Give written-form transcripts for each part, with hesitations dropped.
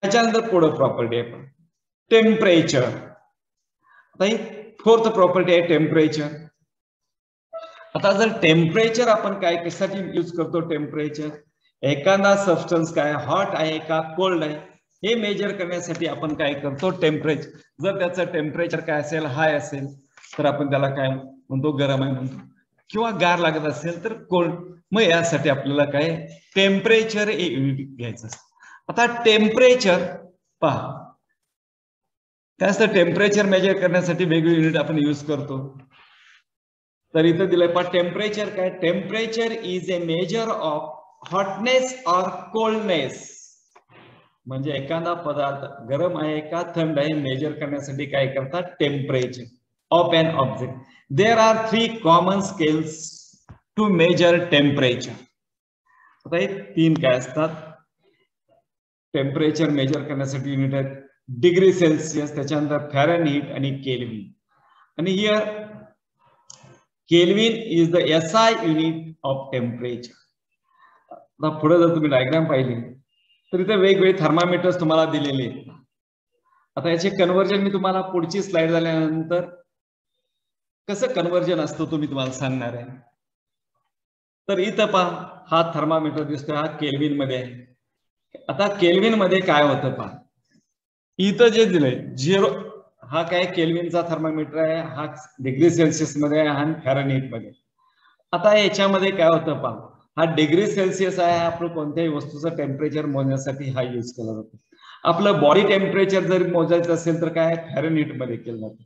त्याच्यानंतर पुढं प्रॉपर्टी आहे टेम्परेचर. आता ही फोर्थ प्रॉपर्टी आहे टेम्परेचर. आता जर टेम्परेचर आपण काय कशासाठी यूज करतो टेम्परेचर, एखादा सबस्टन्स काय हॉट आहे का कोल्ड आहे हे मेजर करण्यासाठी आपण काय करतो टेम्परेचर. जर त्याचं टेम्परेचर काय असेल हाय असेल तर आपण त्याला काय म्हणतो गरम आहे म्हणतो, किंवा गार लागत असेल तर कोल्ड. मग यासाठी आपल्याला काय टेम्परेचर हे युनिट घ्यायचं असतं. आता टेम्परेचर पहा काय असतं, टेम्परेचर मेजर करण्यासाठी वेगवेगळे युनिट आपण यूज करतो. तर इथं दिलंय पहा टेम्परेचर काय, temperature is a measure of hotness or coldness. म्हणजे एखादा पदार्थ गरम आहे का थंड आहे मेजर करण्यासाठी काय करतात temperature of an object. There are 3 common scales to measure temperature. आता हे 3 काय असतात टेम्परेचर मेजर करण्यासाठी युनिट आहेत, डिग्री सेल्सिअस, त्याच्यानंतर फॅरनहीट आणि केल्विन. आणि here Kelvin is the SI unit of temperature. आता पुढे जर तुम्ही डायग्राम पाहिली तर इथे वेगवेगळे थर्मामीटर्स तुम्हाला दिलेले आहेत. आता याचे कन्व्हर्जन मी तुम्हाला पुढची स्लाइड झाल्यानंतर कसं कन्व्हर्जन असतं तुम्ही तुम्हाला सांगणार आहे. तर इथं पहा हा थर्मामीटर दिसतोय, हा केल्विन मध्ये आहे. आता केल्विन मध्ये काय होतं पहा, इथं जे दिलंय 0 हा काय केल्विनचा थर्मामीटर आहे, हा डिग्री सेल्सिअस मध्ये आहे आणि फॅरनहीट मध्ये. आता याच्यामध्ये काय होतं पहा, हा डिग्री सेल्सिअस आहे, आपलं कोणत्याही वस्तूचं टेम्परेचर मोजण्यासाठी हा यूज केला जातो. आपलं बॉडी टेम्परेचर जर मोजायचं असेल तर काय फॅरनहीट मध्ये केलं जातं.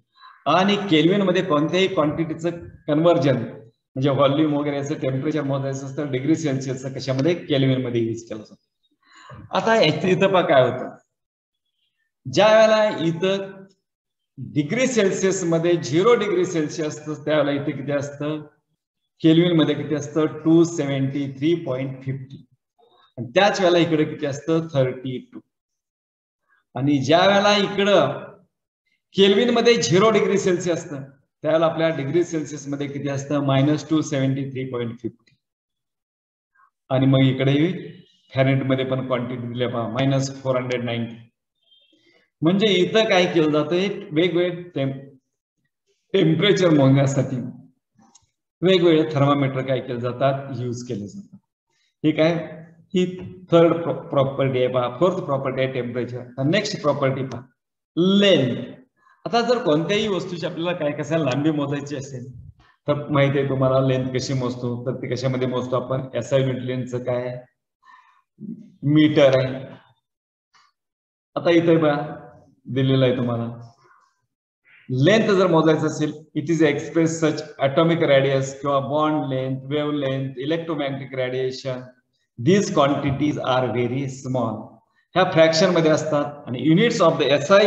आणि केल्विन मध्ये कोणत्याही क्वांटिटीचं कन्व्हर्जन म्हणजे व्हॉल्यूम वगैरे याचं टेम्परेचर मोजायचं असतं डिग्री सेल्सिअसचं कशामध्ये केल्विन मध्ये यूज केलं जातं. आता इथं पहा काय होतं, ज्या वेळेला इथं डिग्री सेल्सिअस मध्ये 0 डिग्री सेल्सिअस असतं त्यावेळेला इथे किती असतं केल्विन मध्ये किती असतं 273.50. आणि त्याच वेळेला इकडे किती असतं 32. आणि ज्या वेळेला इकडं केल्विन मध्ये 0 डिग्री सेल्सिअस असतं त्यावेळेला आपल्या डिग्री सेल्सिअस मध्ये किती असतं -273.50. आणि मग इकडे फॅरनहीट मध्ये पण क्वांटिटी दिल्या पहा -490. म्हणजे इथं काय केलं जातं वेगवेगळे टेम्परेचर मोजण्यासाठी वेगवेगळे थर्मामीटर काय केले जातात यूज केले जातात. ठीक आहे, ही थर्ड प्रॉपर्टी आहे पहा. फोर्थ प्रॉपर्टी आहे टेम्परेचर. नेक्स्ट प्रॉपर्टी पहा लेंथ. आता जर कोणत्याही वस्तूची आपल्याला काय कसं लांबी मोजायची असेल तर माहिती आहे तुम्हाला लेंथ कशी मोजतो, तर ती कशामध्ये मोजतो आपण SI युनिट लेंथचं काय मीटर आहे. आता इथे बघा दिलेलं आहे तुम्हाला लेंथ जर मोजायचं असेल it is express such atomic radius किंवा bond length, wave length, electromagnetic radiation. These quantities are very small. ह्या फ्रॅक्शन मध्ये असतात. आणि units of the SI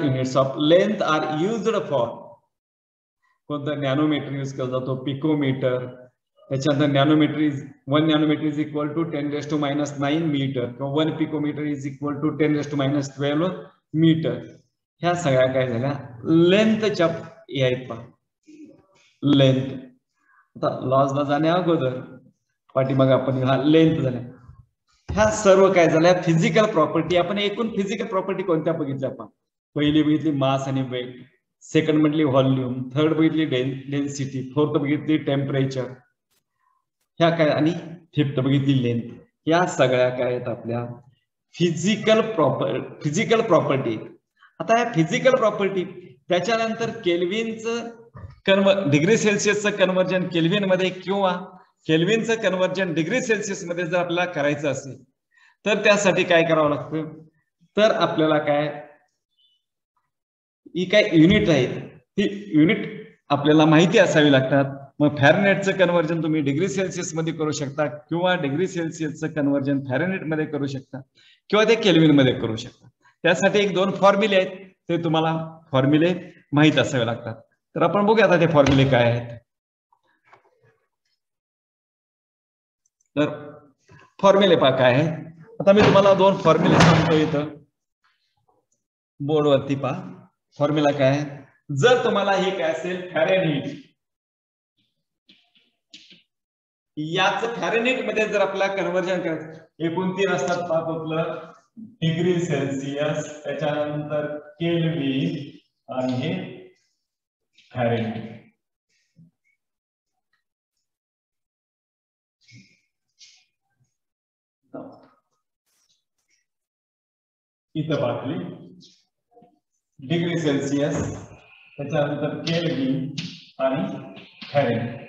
units of length are used for कोणतं नॅनोमीटर यूज केला जातो, पिकोमीटर. त्याच्यानंतर nanometre is 1 nanometre is equal to 10⁻⁹ metre किंवा 1 picometre is equal to 10⁻12 metre. ह्या सगळ्या काय झाल्या लेंथच्या आहेत पहा लेंथ. आता लॉजला जाण्या अगोदर पाठीमागे आपण हा लेंथ झाल्या. ह्या सर्व काय झाल्या फिजिकल प्रॉपर्टी. आपण एकूण फिजिकल प्रॉपर्टी कोणत्या बघितल्या पहा. पहिली बघितली मास आणि वेट, सेकंड म्हटली व्हॉल्यूम, थर्ड बघितली डेन्सिटी, फोर्थ बघितली टेम्परेचर, ह्या काय आणि फिफ्थ बघितली लेंथ. या सगळ्या काय आहेत आपल्या फिजिकल प्रॉपर्टी. आता या फिजिकल प्रॉपर्टी त्याच्यानंतर केल्विनचं डिग्री सेल्सिअसचं कन्व्हर्जन केल्विन मध्ये किंवा केल्विनचं कन्व्हर्जन डिग्री सेल्सिअस मध्ये जर आपल्याला करायचं असेल तर त्यासाठी काय करावं लागतं, तर आपल्याला काय ही काय युनिट आहेत ती युनिट आपल्याला माहिती असावी लागतात. मग फॅरनहीटचं कन्व्हर्जन तुम्ही डिग्री सेल्सिअस मध्ये करू शकता किंवा डिग्री सेल्सिअसचं कन्व्हर्जन फॅरनहीट मध्ये करू शकता किंवा ते केल्विन मध्ये करू शकता. त्यासाठी 1-2 फॉर्म्युले आहेत, ते तुम्हाला फॉर्म्युले माहित असावे लागतात. तर आपण बघूया आता ते फॉर्म्युले काय आहेत. तर फॉर्म्युले पहा काय आहे. आता मी तुम्हाला 2 फॉर्म्युले सांगतो इथं बोर्डवरती पहा. फॉर्म्युला काय आहे, जर तुम्हाला हे काय असेल फॅरनहीट याच फॅरेनहीट मध्ये जर आपल्याला कन्व्हर्जन करायचं, एकूण 3 असतात पाच आपलं डिग्री सेल्सिअस, त्याच्यानंतर केल्विन आणि हे फॅरेनहीट. इथं पाठली डिग्री सेल्सिअस, त्याच्यानंतर केल्विन आणि फॅरेनहीट.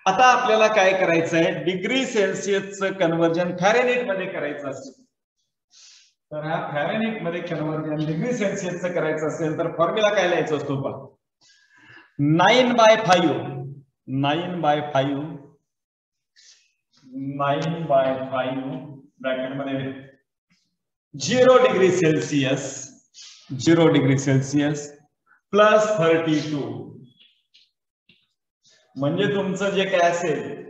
आता आपल्याला काय करायचं आहे, डिग्री सेल्सिअसचं कन्व्हर्जन फॅरेनहीट मध्ये करायचं असेल तर हा फॅरेनहीट मध्ये कन्व्हर्जन डिग्री सेल्सिअसचं करायचं असेल तर फॉर्म्युला काय लिहायचा असतो पहा, 9/5 ब्रॅकेट मध्ये 0 डिग्री सेल्सिअस प्लस 32, म्हणजे तुमचं जे काय असेल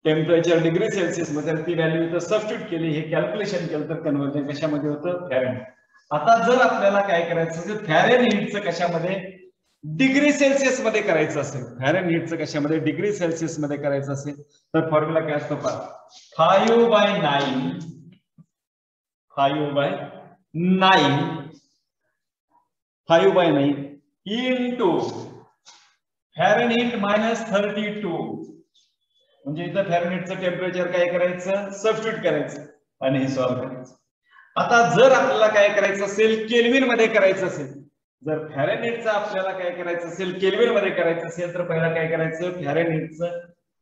टेम्परेचर डिग्री सेल्सिअस मध्ये ती व्हॅल्यू इथं सबस्टिट्यूट केली, हे कॅल्क्युलेशन केलं तर कन्व्हर्जन कशामध्ये होतं, फॅरेनहीट. आता जर आपल्याला काय करायचं असेल फॅरेनहीटचं कशामध्ये डिग्री सेल्सिअस मध्ये करायचं असेल, फॅरेनहीटचं कशामध्ये डिग्री सेल्सिअस मध्ये करायचं असेल तर फॉर्म्युला काय असतो पहा, 5/9 इंटू फॅरेनहीट मायनस 32, म्हणजे इथं फॅरेनहीटचं टेम्परेचर काय करायचं, सबस्टिट्यूट करायचं आणि हे सॉल्व्ह करायचं. आता जर आपल्याला काय करायचं असेल केल्विन मध्ये करायचं असेल, जर फॅरेनहीटचं आपल्याला काय करायचं असेल केल्विन मध्ये करायचं असेल तर पहिला काय करायचं, फॅरेनहीटचं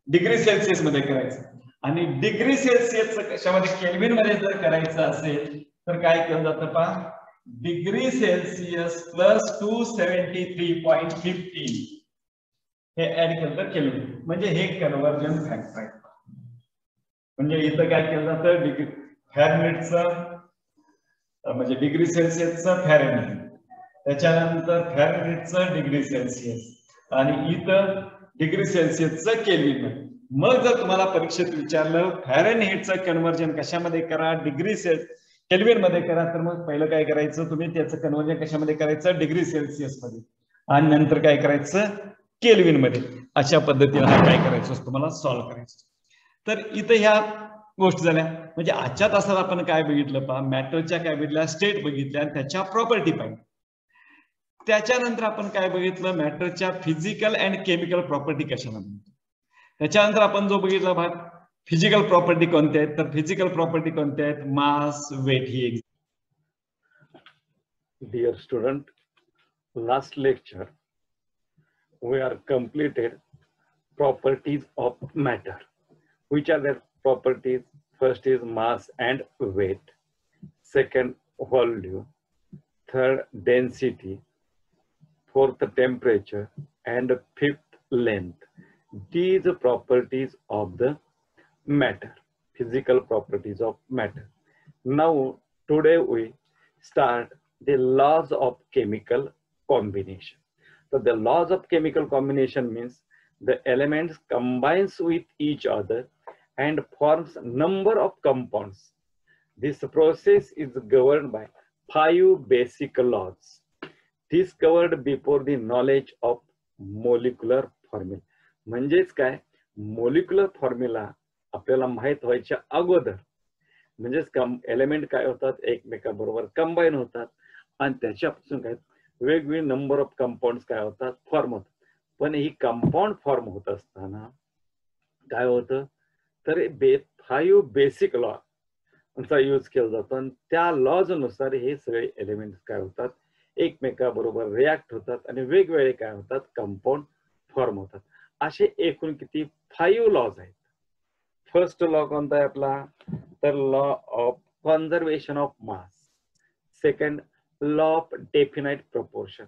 डिग्री सेल्सिअस मध्ये करायचं, आणि डिग्री सेल्सिअसचं कशामध्ये केल्विन मध्ये जर करायचं असेल तर काय केलं जातं पहा, डिग्री सेल्सिअस प्लस 273.15 हे ऍड केलं तर केल्विन, म्हणजे हे कन्व्हर्जन फॅक्टर आहे. म्हणजे इथं काय केलं जातं, डिग्री फॅरेनहीटचं म्हणजे डिग्री सेल्सिअसचं फॅरेनहीट, त्याच्यानंतर फॅरेनहीटचं डिग्री सेल्सिअस आणि इथं डिग्री सेल्सिअसचं केल्विन. मग जर तुम्हाला परीक्षेत विचारलं फॅरेनहीटचं कन्व्हर्जन कशामध्ये करा, डिग्री केल्विन मध्ये करा, तर मग पहिलं काय करायचं, तुम्ही त्याचं कन्व्हर्जन कशामध्ये करायचं, डिग्री सेल्सिअस मध्ये, आणि नंतर काय करायचं केल्विन मध्ये. अशा पद्धतीने काय करायचं असतं, तुम्हाला सॉल्व्ह करायचं. तर इथं ह्या गोष्टी झाल्या. म्हणजे आजच्या तासात आपण काय बघितलं पहा, मॅटरच्या काय बघितल्या, स्टेट बघितल्या, त्याच्या प्रॉपर्टी पाहिजे. त्याच्यानंतर आपण काय बघितलं, मॅटरच्या फिजिकल अँड केमिकल प्रॉपर्टी कशामध्ये. त्याच्यानंतर आपण जो बघितला भाग फिजिकल प्रॉपर्टी कोणत्या आहेत, तर फिजिकल प्रॉपर्टी कोणत्या आहेत, मास, weight he. Dear student, last lecture we are completed properties of matter. Which are the properties? First is mass and weight, second volume, third density, fourth temperature, and fifth length. These are properties of the matter, physical properties of matter. Now today we start the laws of chemical combination. So the laws of chemical combination means the elements combines with each other and forms number of compounds. This process is governed by 5 basic laws discovered before the knowledge of molecular formula. म्हणजेच काय, molecular formula आपल्याला माहित व्हायच्या अगोदर, म्हणजेच element काय होतात, एकमेकांबरोबर कंबाईन होतात आणि त्याच्यापासून काय वेगवेगळे नंबर ऑफ कंपाऊंड काय होतात, फॉर्म होतात. पण ही कंपाऊंड फॉर्म होत असताना काय होतं, तर 5 बेसिक लॉ चा यूज केला जातो आणि त्या लॉज नुसार हे सगळे एलिमेंट काय होतात, एकमेकांबरोबर रिॲक्ट होतात आणि वेगवेगळे काय होतात, कंपाऊंड फॉर्म होतात. असे एकूण किती 5 लॉज आहेत. फर्स्ट लॉ कोणता आहे आपला, तर law of conservation of mass. Second, law of definite proportion.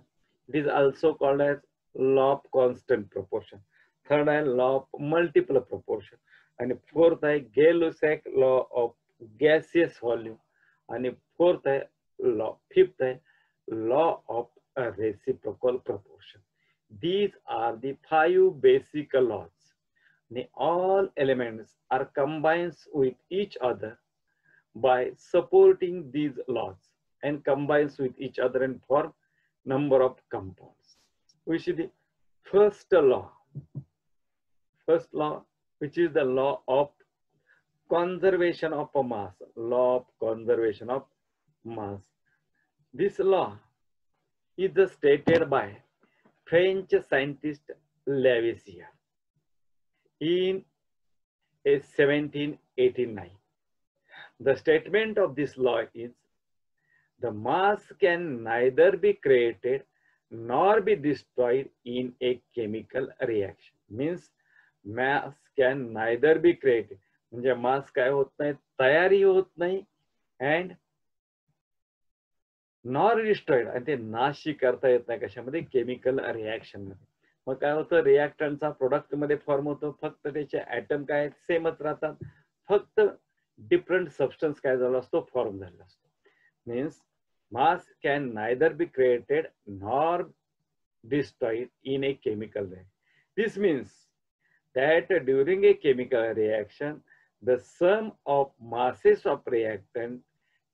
It is also called as law of constant proportion. Third is law of multiple proportion. And fourth is Gay-Lussac law of gaseous volume. And fourth is law. Fifth is law of reciprocal proportion. These are the 5 basic laws. And all elements are combined with each other by supporting these laws and combines with each other and form number of compounds. We see the first law. First law which is the law of conservation of a mass. Law of conservation of mass. This law is stated by French scientist Lavoisier in 1789. The statement of this law is, the mass can neither be created nor be destroyed in a chemical reaction. Means mass can neither be created. म्हणजे मास काय होत नाही, तयारी होत नाही, and nor destroyed, आणि ते नाशी करता येत नाही कशामध्ये, केमिकल रिॲक्शन मध्ये. मग काय होतं, रिॲक्टंटचा प्रोडक्ट मध्ये फॉर्म होतो, फक्त त्याचे ऍटम काय सेमच राहतात, फक्त डिफरंट सबस्टन्स काय झाला असतो, फॉर्म झाला असतो. Means mass can neither be created nor destroyed in a chemical reaction. This means that during a chemical reaction, the sum of masses of reactant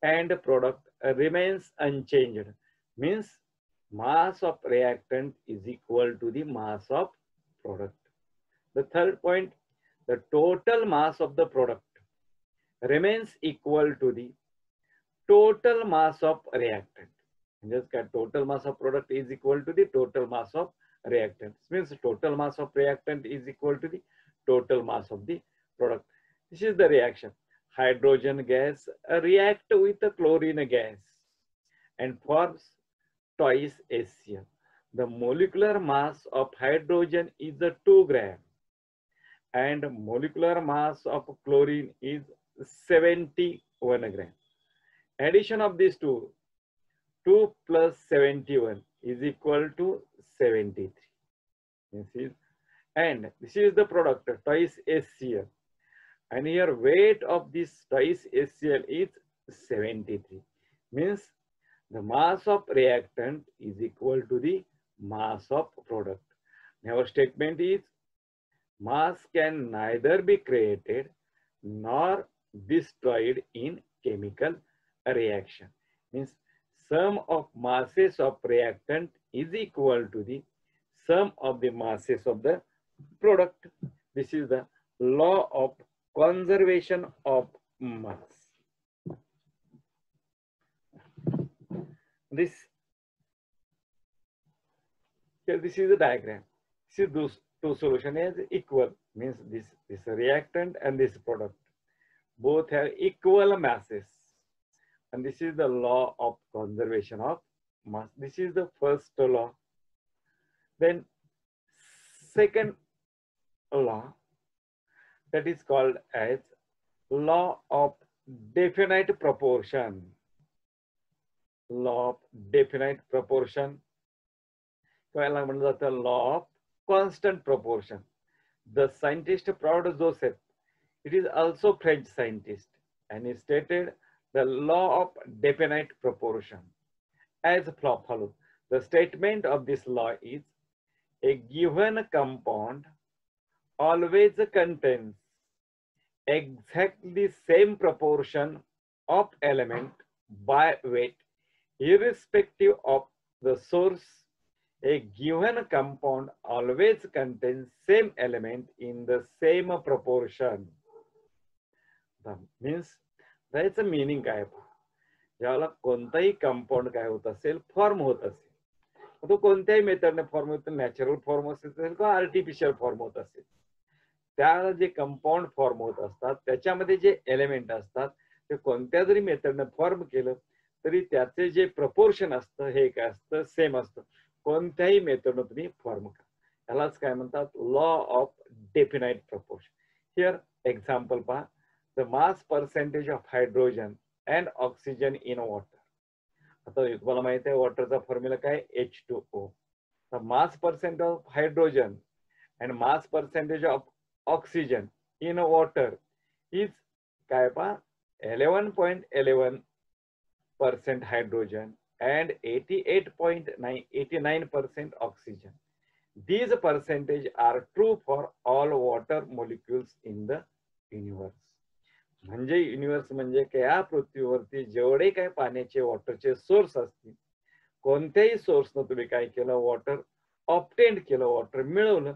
and product remains unchanged. Means mass of reactant is equal to the mass of product. The third point, the total mass of the product remains equal to the total mass of reactant. Just get total mass of product is equal to the total mass of reactant. Means total mass of reactant is equal to the total mass of the product. This is the reaction. Hydrogen gas react with the chlorine gas and forms twice HCl. The molecular mass of hydrogen is 2 gram and molecular mass of chlorine is 71 gram. Addition of these two, 2 plus 71 is equal to 73. This is the product, twice HCl. And here weight of this twice HCl is 73. Means the mass of reactant is equal to the mass of product. Our statement is, mass can neither be created nor destroyed in chemical reaction. Means sum of masses of reactant is equal to the sum of the masses of the product. This is the law of conservation of mass. This is the diagram. See, those two solutions is equal. Means this reactant and this product both have equal masses. And this is the law of conservation of mass. This is the first law. Then second law, that is called as law of definite proportion. Law of definite proportion. Law of constant proportion. The scientist Claude Joseph, it is also French scientist, and he stated the law of definite proportion as follows. The statement of this law is, a given compound always contains exactly same proportion of element by weight, irrespective of the source. A given compound always contains same element in the same proportion. That means त्याचं meaning काय, ज्याला कोणताही compound काय होत असेल, form होत असेल, तो कोणत्याही मेथडने फॉर्म होतो, नॅचरल फॉर्म असेल किंवा आर्टिफिशियल फॉर्म होत असेल, त्याला जे कंपाऊंड फॉर्म होत असतात त्याच्यामध्ये जे एलिमेंट असतात ते कोणत्या जरी मेथडने फॉर्म केलं तरी त्याचे जे प्रपोर्शन असतं हे काय असतं, सेम असतं, कोणत्याही मेथडने तुम्ही फॉर्म करा. यालाच काय म्हणतात, law of definite proportion. Here example पहा, the mass percentage of hydrogen and oxygen in water. आता तुम्हाला माहिती आहे वॉटरचा फॉर्म्युला काय, H2O. The mass percent of hydrogen and mass percentage of oxygen in water is काय पहा, 11.11% hydrogen and 88.89% oxygen. These percentage are true for all water molecules in the universe. म्हणजे universe म्हणजे काय, या पृथ्वीवरती जेवढे काय पाण्याचे वॉटरचे सोर्स असतील, कोणत्याही सोर्सनं तुम्ही काय केलं, वॉटर ऑब्टेंड केलं, वॉटर मिळवलं,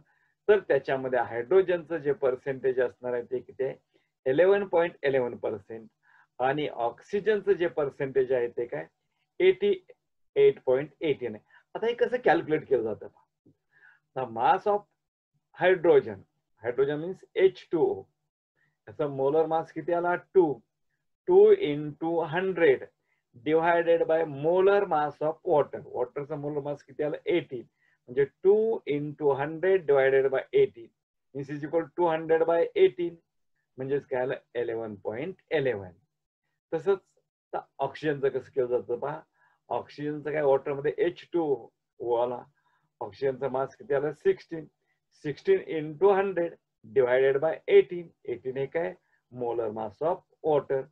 तर त्याच्यामध्ये हायड्रोजनचं जे पर्सेंटेज असणार आहे ते किती आहे 11.11% आणि ऑक्सिजनचं जे पर्सेंटेज आहे ते काय 88.18 आहे. आता हे कसं कॅल्क्युलेट केलं जातं? The mass of hydrogen, hydrogen means H2O, याचा मोलर मास किती आला 2 into 100 divided by molar mass of water, वॉटरचा मोलर मास किती आला 18, म्हणजे 2 into 100 divided by 18 means is equal 200 by 18 म्हणजेच काय आलं 11.11. तसंच ऑक्सिजनचं कसं केलं जातं पहा, ऑक्सिजनचं काय वॉटरमध्ये H2O आला, ऑक्सिजनचा मास किती आला 16 into 100 डिवायडेड बाय 18 हे काय मोलर मास ऑफ वॉटर.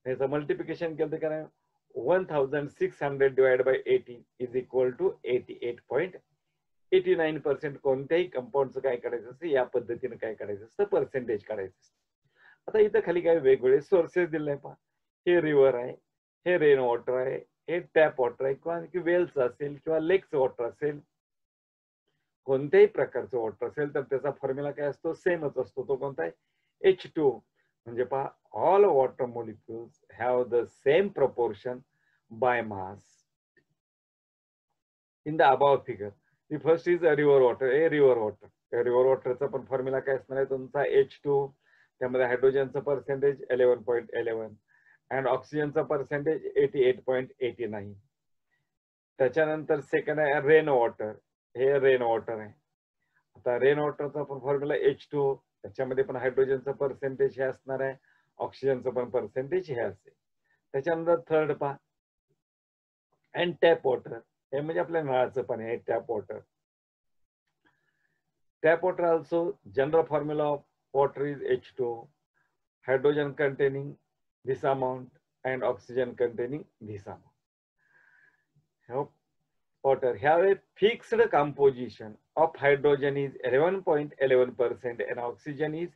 याचं मल्टिप्लिकेशन केलं तर काय 1600 divide by 18 is equal to 88.89%. कोणत्याही कंपाऊंडचं काय करायचं असतं या पद्धतीने काय करायचं असतं पर्सेंटेज काढायचं असतं. आता इथं खाली काय वेगवेगळे सोर्सेस दिले आहे पहा, हे रिव्हर आहे, हे रेन वॉटर आहे, हे टॅप वॉटर आहे किंवा वेल्स असेल किंवा लेक्स वॉटर असेल, कोणत्याही प्रकारचं वॉटर असेल तर त्याचा फॉर्म्युला काय असतो सेमच असतो. तो कोणता आहे H2O. म्हणजे पहा all water molecules have the same proportion by mass in the above figure. The first is river water. River water, river वॉटरचा पण फॉर्म्युला काय असणार आहे तुमचा H2O, त्यामध्ये हायड्रोजनचं पर्सेंटेज 11.11 अँड ऑक्सिजनचं पर्सेंटेज 88.89. त्याच्यानंतर सेकंड आहे रेन वॉटर, हे रेन वॉटर आहे. आता रेन वॉटरचा पण फॉर्म्युला H2O, त्याच्यामध्ये पण हायड्रोजनचं पर्सेंटेज हे असणार आहे, ऑक्सिजनचं पण पर्सेंटेज हे असेल. त्याच्यानंतर थर्ड पहा अँड टॅप वॉटर, हे म्हणजे आपल्या नळाचं पाणी आहे tap water. Tap water also general formula of water is H2O, hydrogen containing this amount and oxygen containing this amount. Water have a fixed composition of hydrogen is 11.11% and oxygen is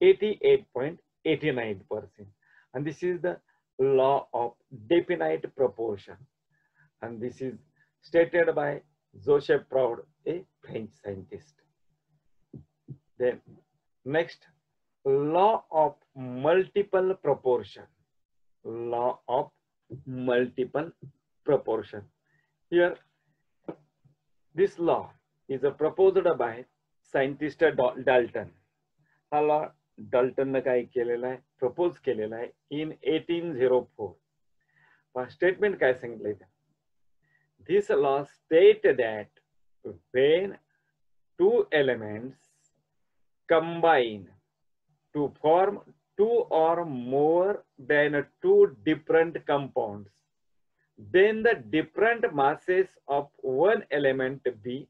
88.89%. And this is the law of definite proportion. And this is stated by Joseph Proud, a French scientist. Then next, law of multiple proportion. Law of multiple proportion. Here, this law is proposed by scientist Dalton. हा law Dalton काय केलेला आहे, propose केलेला आहे in 1804. Statement काय सांगितलंय त्या, this law state that when two elements combine to form two or more than two different compounds, then the different masses of one element B,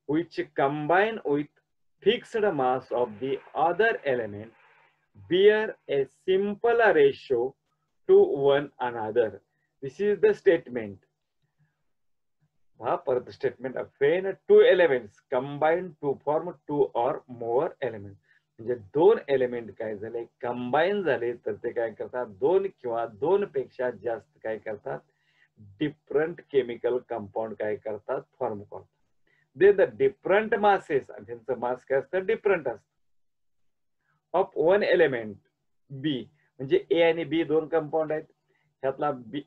which combine with fixed mass of the other element, bear a simple ratio to one another. This is the statement. Per the statement of when two elements combine to form two or more elements. म्हणजे दोन element काय झाले combine झाले तर ते काय करतात, दोन किंवा दोन पेक्षा जास्त काय करतात डिफरंट केमिकल कंपाऊंड काय करतात फॉर्म करतात. दे द डिफरंट मासेस, आणि त्यांचं मास काय असतं डिफरंट असतं, ऑफ वन एलिमेंट बी, म्हणजे ए आणि बी दोन कंपाऊंड आहेत, ह्यातला बी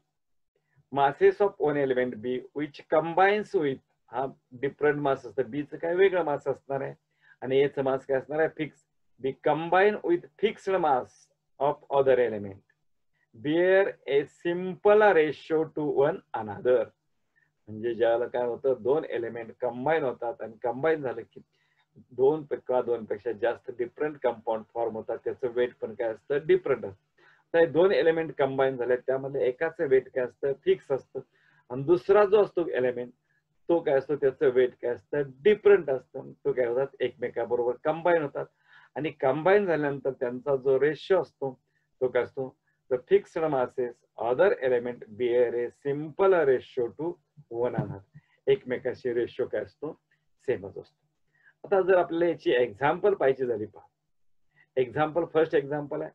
masses of one element B which combines with, हा डिफरंट मास असतं, बीचं काय वेगळं मास असणार आहे आणि एचं मास काय असणार आहे fix. Be combine with fixed mass of other element bear a simple ratio to one another. म्हणजे ज्याला काय होतं दोन एलिमेंट कंबाईन होतात आणि कंबाईन झालं की दोन पेक्षा जास्त डिफरंट कंपाऊंड फॉर्म होतात, त्याचं वेट पण काय असतं डिफरंट असतं. दोन एलिमेंट कंबाईन झाले त्यामध्ये एकाच वेट काय असतं फिक्स असतं आणि दुसरा जो असतो एलिमेंट तो काय असतो त्याचं वेट काय असतं डिफरंट असतं. तो काय होतात एकमेकाबरोबर कंबाईन होतात आणि कंबाईन झाल्यानंतर त्यांचा जो रेशो असतो तो काय असतो the fixed masses other element bear a simple ratio to one another. एकमेकाशी रेशो काय असतो सेमच असतो. आता जर आपल्याला याची एक्झाम्पल पाहिजे झाली पहा, एक्झाम्पल फर्स्ट एक्झाम्पल आहे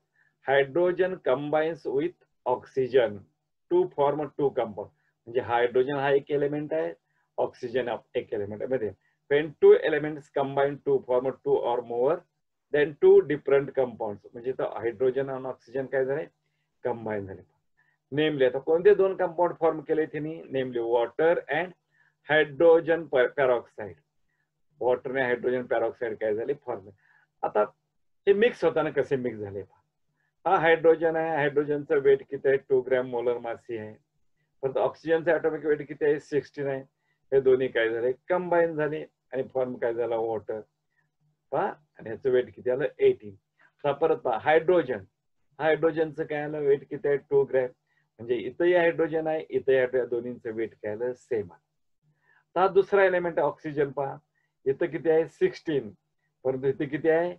hydrogen combines with oxygen to form two compound. म्हणजे हायड्रोजन हा एक एलिमेंट आहे, ऑक्सिजन एक एलिमेंट आहे. मध्ये when two elements combine to form two or more then two different compounds. म्हणजे तो हायड्रोजन आणि ऑक्सिजन काय झाले कंबाईन झाले. नेमली आता कोणते दोन कंपाऊंड फॉर्म केले त्यांनी, नेमली water and hydrogen peroxide. Water आणि हायड्रोजन पेरॉक्साइड काय झाले फॉर्म. आता हे मिक्स होताना कसे मिक्स झाले. हा हायड्रोजन आहे, हायड्रोजनचं वेट किती आहे 2 ग्रॅम मोलर मास आहे, परंतु ऑक्सिजनचं ॲटॉमिक वेट किती आहे 16 आहे. हे दोन्ही काय झाले कंबाईन झाले आणि फॉर्म काय झाला वॉटर. पहा आणि ह्याचं वेट किती आलं 18. आता परत पहा हायड्रोजन, हायड्रोजनचं काय आलं वेट किती आहे 2 ग्रॅम. म्हणजे इथंही हायड्रोजन आहे, इथंही दोन्हींचं वेट काय आलं सेम आहे. हा दुसरा एलिमेंट आहे ऑक्सिजन. पहा इथं किती आहे 16, परंतु इथे किती आहे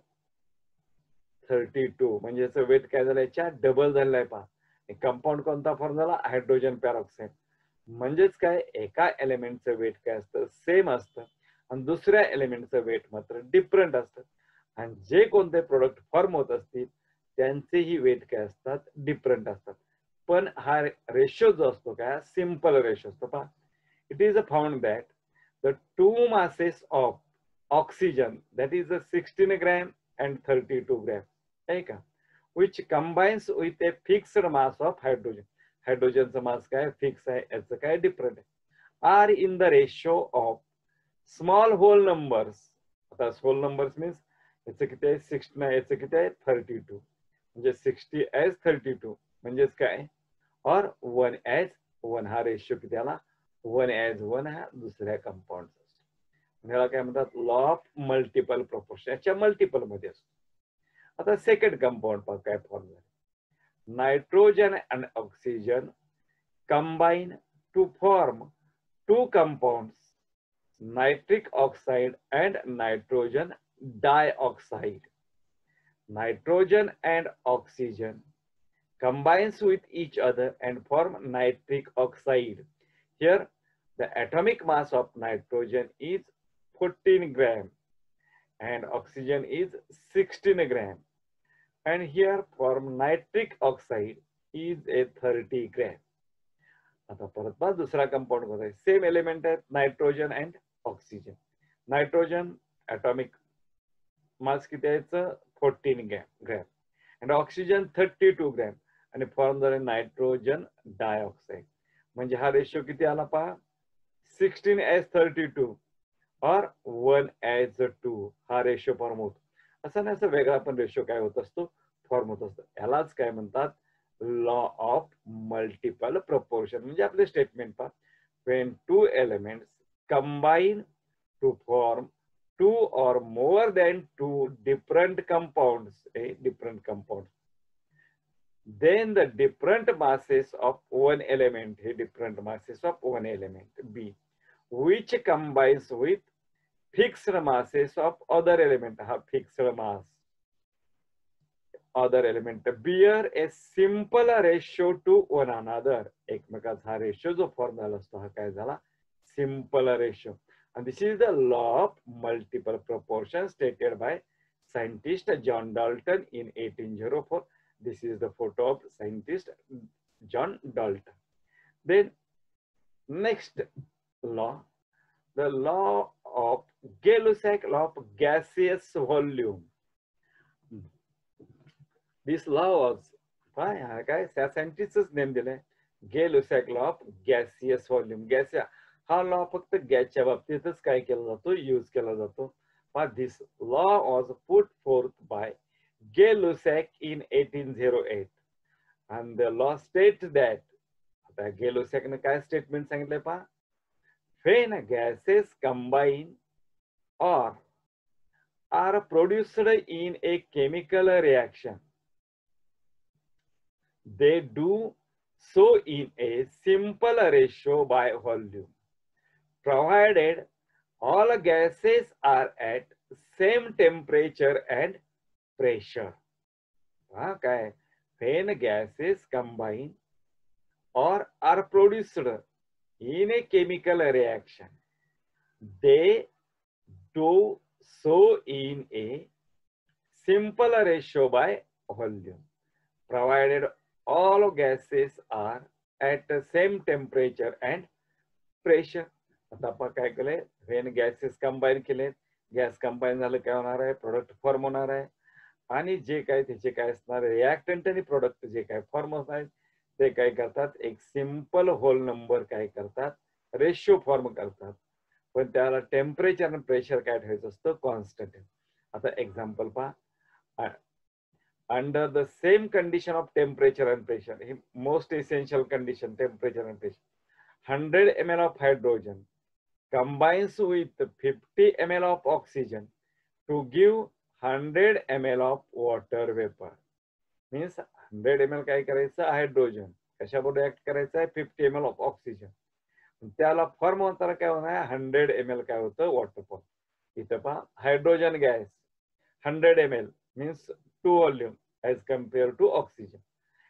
32. म्हणजे याचं वेट काय झालं याच्या डबल झालेलं आहे. पहा कंपाऊंड कोणता फॉर्म झाला हायड्रोजन पेरॉक्साइड. म्हणजेच काय एका एलिमेंटचं वेट काय असतं सेम असतं आणि दुसऱ्या एलिमेंटचं वेट मात्र डिफरंट असतं. आणि जे कोणते प्रोडक्ट फॉर्म होत असतील त्यांचेही वेट काय असतात डिफरंट असतात. पण हा रेशो जो असतो काय सिंपल रेशो असतो. पहा it is found that the two masses of oxygen that is 16 gram and 32 gram आहे का, which combines with a fixed mass of hydrogen. हायड्रोजनचं मास काय फिक्स आहे, याचं काय डिफरंट आहे. Are in the ratio of small whole numbers. आता whole numbers means याचं किती आहे 16 आहे, याचं किती आहे 32. म्हणजे 60 as 32 म्हणजेच काय और 1 as 1. हा रेशो किती आला 1 as 1 हा दुसऱ्या कंपाऊंड असतो. ह्याला काय म्हणतात लॉ ऑफ मल्टिपल प्रोपोर्शन. याच्या मल्टिपल मध्ये असतो. आता सेकंड कंपाऊंड पहा काय फॉर्म झाले. Nitrogen and oxygen combine to form two compounds, nitric oxide and nitrogen dioxide. Nitrogen and oxygen combines with each other and form nitric oxide. Here the atomic mass of nitrogen is 14 gram and oxygen is 16 gram, and here form nitric oxide is a 30 gram. आता परत पहा दुसरा compound कोणता आहे, same element आहेत nitrogen and oxygen. Nitrogen atomic mass किती आहे 14 gram and oxygen 32 gram आणि फॉर्म झाले नायट्रोजन डायऑक्साइड. म्हणजे हा रेशो किती आला पहा 16 as 32 और 1 as 2 हा रेशो फॉर्म होतो. असं नाही असं वेगळा पण रेशो काय होत असतो फॉर्म होत असतो. यालाच काय म्हणतात लॉ ऑफ मल्टिपल प्रोपोर्शन. म्हणजे आपले स्टेटमेंट पहा when two elements combine to form two or more than two different compounds, then the different masses of one element, different masses of one element B, which combines with fixed masses of other element, ha fixed mass other element bear a simple ratio to one another. एकमेकाचा हा ratio जो form झाला असतो हा काय झाला simple ratio. and this is the law of multiple proportion stated by scientist John Dalton in 1804. This is the photo of scientist John Dalton. Then next law, the law of Gay-Lussac law of gaseous volume. This law was काय सायंटिस्टच name दिलाय Gay-Lussac law of gaseous volume. Gas हा law फक्त गॅसच्या बाबतीतच काय केला जातो यूज केला जातो. This law was put forth by Gay-Lussac in 1808 and the law states that, आता गे-लुसॅकने काय स्टेटमेंट सांगितलंय पहा, when gases combine or are produced in a chemical reaction, they do so in a simple ratio by volume, provided all gases are at same temperature and pressure. Okay, when gases combine or are produced in a chemical reaction, they do so in a simple ratio by volume, provided all gases are at the same temperature and pressure. आता आपण काय केलंय, when gases combine केलेत, gas combine झालं काय होणार आहे, product form होणार आहे. आणि जे काय त्याचे काय असणार रिॲक्टंट आणि प्रोडक्ट जे काय फॉर्म होत आहेत ते काय करतात, एक सिंपल होल नंबर काय करतात, रेशिओ फॉर्म करतात. पण त्याला टेम्परेचर आणि प्रेशर काय ठेवायचं असतं, कॉन्स्टंट. आता एक्झाम्पल पहा, under the same condition of temperature and pressure, he most essential condition, temperature and pressure, 100 ml of hydrogen combines with 50 ml of oxygen to give 100 ml of water vapor. Means 100 ml काय करायचं, hydrogen कशाबरोबर react करायचं आहे, 50 ml of oxygen. त्याला form होताना काय होणार, 100 ml काय होतं, वॉटर फॉर्म. इथं पहा, hydrogen gas 100 ml means 2 volume as compare to oxygen,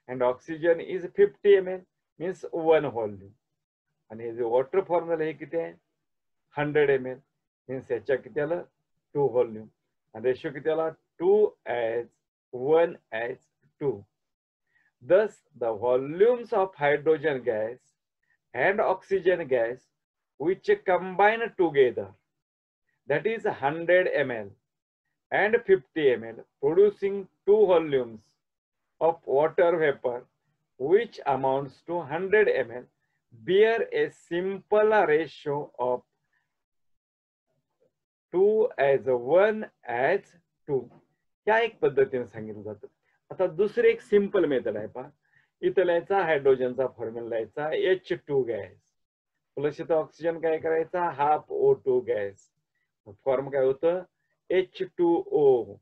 and oxygen is 50 ml means 1 volume. आणि हे जे वॉटर फॉर्म झालं हे किती आहे, 100 ml मीन्स याच्या किती आलं, 2 व्हॉल्यूम. आणि रेशो किती आला, 2:1:2. Thus the volumes of hydrogen gas and oxygen gas which combine together, that is 100 ml and 50 ml, producing 2 volumes of water vapor which amounts to 100 ml, bear a simple ratio of 2:1:2. ह्या एक पद्धतीने सांगितलं जातं. आता दुसरे एक simple method आहे पहा, इथं लिहायचा हायड्रोजनचा फॉर्म्युला लिहायचा H2 गॅस प्लस इथं ऑक्सिजन काय करायचा, हाफ O2 गॅस. फॉर्म काय होतं, H2O.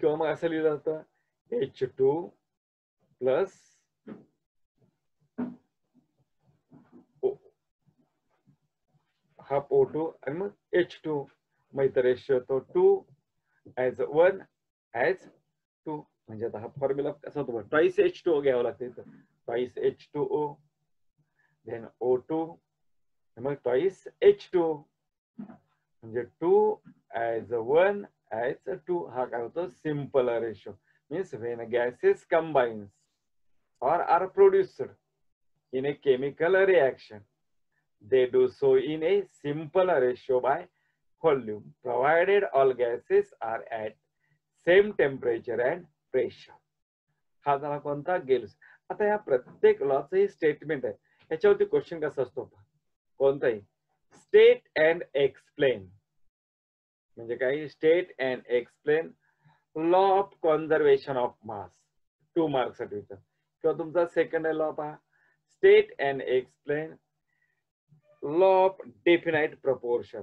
किंवा मग असं लिहिलं जातं H2 प्लस हाफ O2 आणि मग H2. मग इथं रेशिओ तो 2:1:2. म्हणजे आता हा फॉर्म्युला कसा होतो, ट्वाईस H2O घ्यावं लागतं इथं, ट्वाईस H2O, देन O2, मग ट्वाईस H2O, म्हणजे 2:1:2. हा काय होतो, simple ratio. Means when gases combines or are produced in a chemical reaction, they do so in a simple ratio by volume, provided all gases are at same temperature and pressure. हा झाला कोणता, Gales. आता या प्रत्येक लॉचं हे statement आहे, याच्यावरती question कसा असतो, कोणताही स्टेट अँड एक्सप्लेन. म्हणजे काय, state and explain law of conservation of mass, 2 marks साठी. किंवा तुमचा सेकंड लॉ पहा, state and explain law of definite proportion.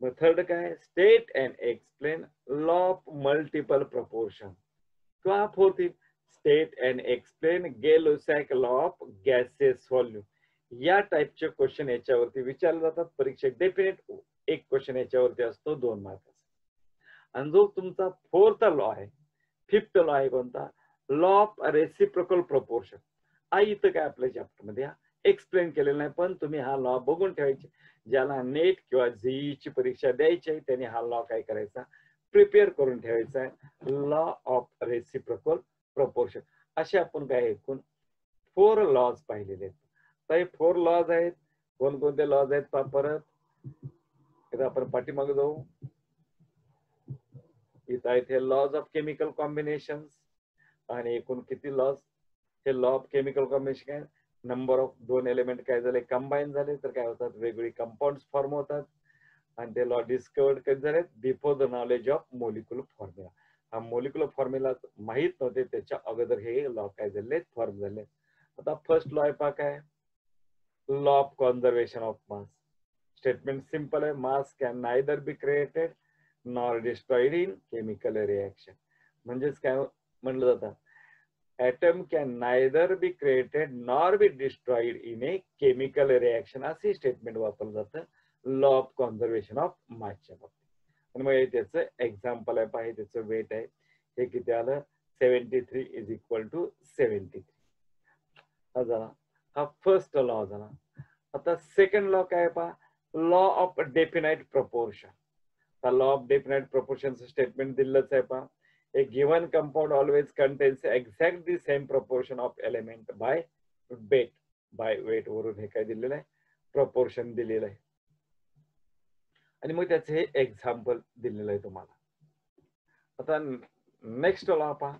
मग थर्ड काय, state and explain law of multiple proportion. किंवा fourth, state and explain Gay-Lussac law of gases volume. या टाइपचे question याच्यावरती विचारले जातात परीक्षेत. डेफिनेट एक क्वेश्चन याच्यावरती असतो 2 मार्काचा. आणि जो तुमचा फोर्थ लॉ आहे, फिफ्थ लॉ आहे कोणता, लॉ ऑफ रेसिप्रोकल प्रपोर्शन. इथं काय आपल्या चॅप्टर मध्ये एक्सप्लेन केलेलं नाही, पण तुम्ही हा लॉ बघून ठेवायचे. ज्याला नेट किंवा जेईई ची परीक्षा द्यायची आहे त्यांनी हा लॉ काय करायचा, प्रिपेअर करून ठेवायचा आहे, लॉ ऑफ रेसिप्रोकल प्रपोर्शन. असे आपण काय एकूण 4 लॉज पाहिलेले आहेत. तर हे 4 लॉज आहेत. कोणकोणते लॉज आहेत पहा परत, इथं आपण पाठीमागे जाऊ. इथं आहेत हे लॉज ऑफ केमिकल कॉम्बिनेशन. आणि एकूण किती लॉज, हे लॉ ऑफ केमिकल कॉम्बिनेशन काय, नंबर ऑफ 2 एलिमेंट काय झाले, कंबाईन झाले तर काय होतात, वेगवेगळी कंपाऊंड फॉर्म होतात. आणि ते लॉ डिस्कवर्ड कधी झाले, before the knowledge of molecular formula. हा मोलिक्युलर फॉर्म्युला माहित नव्हते, त्याच्या अगोदर हे लॉ काय झाले, फॉर्म झाले. आता फर्स्ट लॉ आहे पहा काय, law of conservation of mass. Statement simple आहे, mass can neither be created nor destroyed in chemical reaction. म्हणजेच काय म्हणलं जातं, atom can neither be created nor be destroyed in a chemical reaction. असे statement वापरलं जातं लॉ ऑफ कॉन्झर्वेशन ऑफ मासच्या बाबतीत. आणि मग त्याचं एक्झाम्पल आहे पहा, त्याचं वेट आहे हे किती आलं, 73 = 73. हा झाला, हा फर्स्ट लॉ झाला. आता सेकंड लॉ काय पहा, law of definite proportion. Law of definite प्रपोर्शनचं स्टेटमेंट दिलंच आहे पहा, A given compound always contains exactly the same proportion of element by weight. By weight वरून हे काय दिलेलं आहे, proportion दिलेलं आहे. आणि मग त्याचे हे एक्झाम्पल दिलेलं आहे तुम्हाला. आता नेक्स्ट लॉ पहा,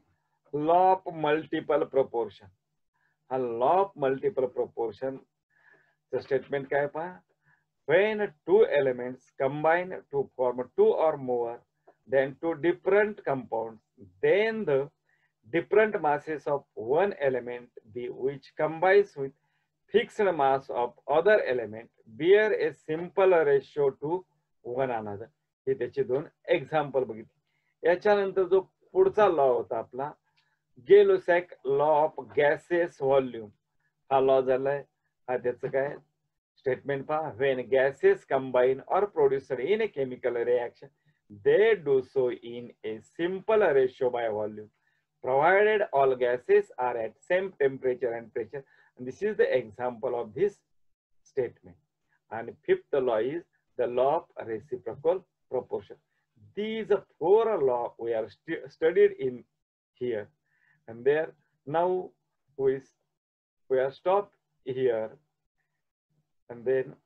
लॉ ऑफ मल्टिपल प्रोपोर्शन. हा law of multiple proportion statement काय पहा, when two elements combine to form two or more than two different compounds, then the different masses of one element b which combines with fixed mass of other element bear a simple ratio to one another. हे त्याचे दोन example बघितले. याच्यानंतर जो पुढचा law होता आपला गेलोसॅक law of gases volume. हा लॉ झालाय. हा त्याचं काय स्टेटमेंट पहा, when gases combine or produced in a chemical reaction, they do so in a simple ratio by volume, provided all gases are at same temperature and pressure. And this is the example of this statement. And fifth law is the law of reciprocal proportion. These four laws we are studied in here, and there now we are stopped here. And then